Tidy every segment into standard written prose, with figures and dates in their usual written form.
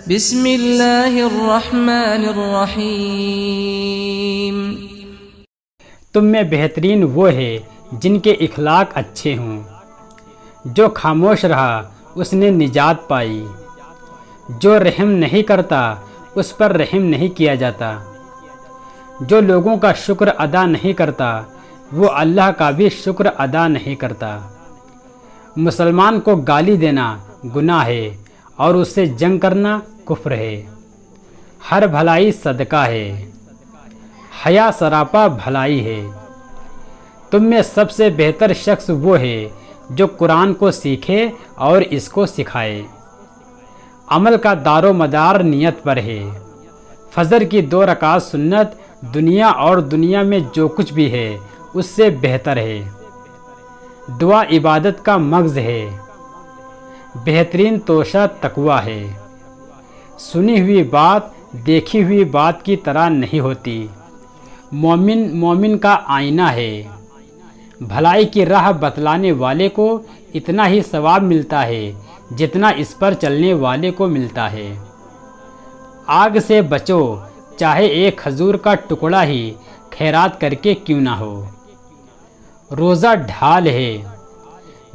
بسم اللہ الرحمن الرحیم۔ تم میں بہترین وہ ہے جن کے اخلاق اچھے ہوں۔ جو خاموش رہا اس نے نجات پائی، جو رحم نہیں کرتا اس پر رحم نہیں کیا جاتا، جو لوگوں کا شکر ادا نہیں کرتا وہ اللہ کا بھی شکر ادا نہیں کرتا۔ مسلمان کو گالی دینا گناہ ہے اور اس سے جنگ کرنا کفر ہے۔ ہر بھلائی صدقہ ہے، حیا سراپا بھلائی ہے۔ تم میں سب سے بہتر شخص وہ ہے جو قرآن کو سیکھے اور اس کو سکھائے۔ عمل کا دار و مدار نیت پر ہے۔ فجر کی 2 رکعت سنت دنیا اور دنیا میں جو کچھ بھی ہے اس سے بہتر ہے۔ دعا عبادت کا مغز ہے، بہترین توشہ تقویٰ ہے۔ سنی ہوئی بات دیکھی ہوئی بات کی طرح نہیں ہوتی۔ مومن کا آئینہ ہے۔ بھلائی کی راہ بتلانے والے کو اتنا ہی ثواب ملتا ہے جتنا اس پر چلنے والے کو ملتا ہے۔ آگ سے بچو چاہے ایک کھجور کا ٹکڑا ہی خیرات کر کے کیوں نہ ہو۔ روزہ ڈھال ہے،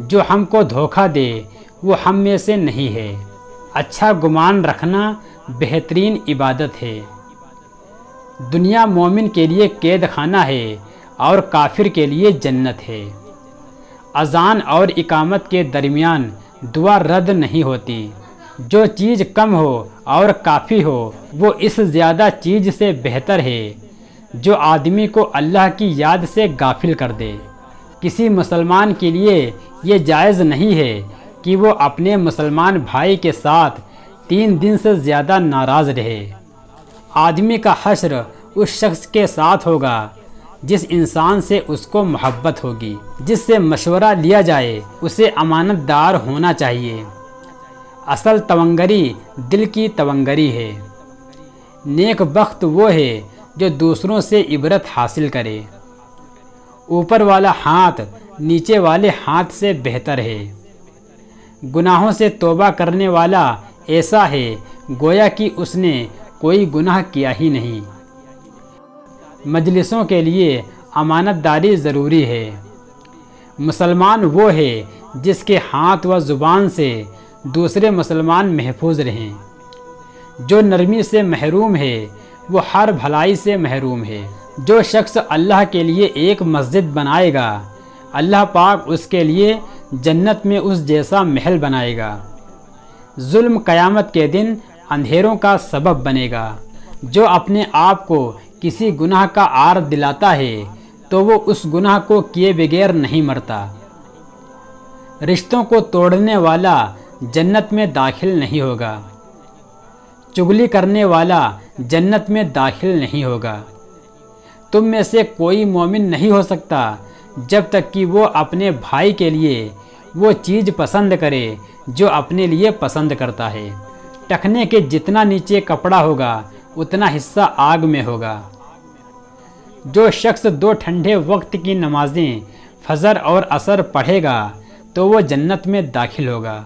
جو ہم کو دھوکہ دے وہ ہم میں سے نہیں ہے۔ اچھا گمان رکھنا بہترین عبادت ہے۔ دنیا مومن کے لیے قید خانہ ہے اور کافر کے لیے جنت ہے۔ اذان اور اقامت کے درمیان دعا رد نہیں ہوتی۔ جو چیز کم ہو اور کافی ہو وہ اس زیادہ چیز سے بہتر ہے جو آدمی کو اللہ کی یاد سے غافل کر دے۔ کسی مسلمان کے لیے یہ جائز نہیں ہے کہ وہ اپنے مسلمان بھائی کے ساتھ 3 دن سے زیادہ ناراض رہے۔ آدمی کا حشر اس شخص کے ساتھ ہوگا جس انسان سے اس کو محبت ہوگی۔ جس سے مشورہ لیا جائے اسے امانت دار ہونا چاہیے۔ اصل تونگری دل کی تونگری ہے۔ نیک بخت وہ ہے جو دوسروں سے عبرت حاصل کرے۔ اوپر والا ہاتھ نیچے والے ہاتھ سے بہتر ہے۔ گناہوں سے توبہ کرنے والا ایسا ہے گویا کہ اس نے کوئی گناہ کیا ہی نہیں۔ مجلسوں کے لیے امانت داری ضروری ہے۔ مسلمان وہ ہے جس کے ہاتھ و زبان سے دوسرے مسلمان محفوظ رہیں۔ جو نرمی سے محروم ہے وہ ہر بھلائی سے محروم ہے۔ جو شخص اللہ کے لیے ایک مسجد بنائے گا اللہ پاک اس کے لیے جنت میں اس جیسا محل بنائے گا۔ ظلم قیامت کے دن اندھیروں کا سبب بنے گا۔ جو اپنے آپ کو کسی گناہ کا عار دلاتا ہے تو وہ اس گناہ کو کیے بغیر نہیں مرتا۔ رشتوں کو توڑنے والا جنت میں داخل نہیں ہوگا۔ چغلی کرنے والا جنت میں داخل نہیں ہوگا۔ تم میں سے کوئی مومن نہیں ہو سکتا جب تک کہ وہ اپنے بھائی کے لیے وہ چیز پسند کرے جو اپنے لیے پسند کرتا ہے۔ ٹخنے کے جتنا نیچے کپڑا ہوگا اتنا حصہ آگ میں ہوگا۔ جو شخص 2 ٹھنڈے وقت کی نمازیں فجر اور عصر پڑھے گا تو وہ جنت میں داخل ہوگا۔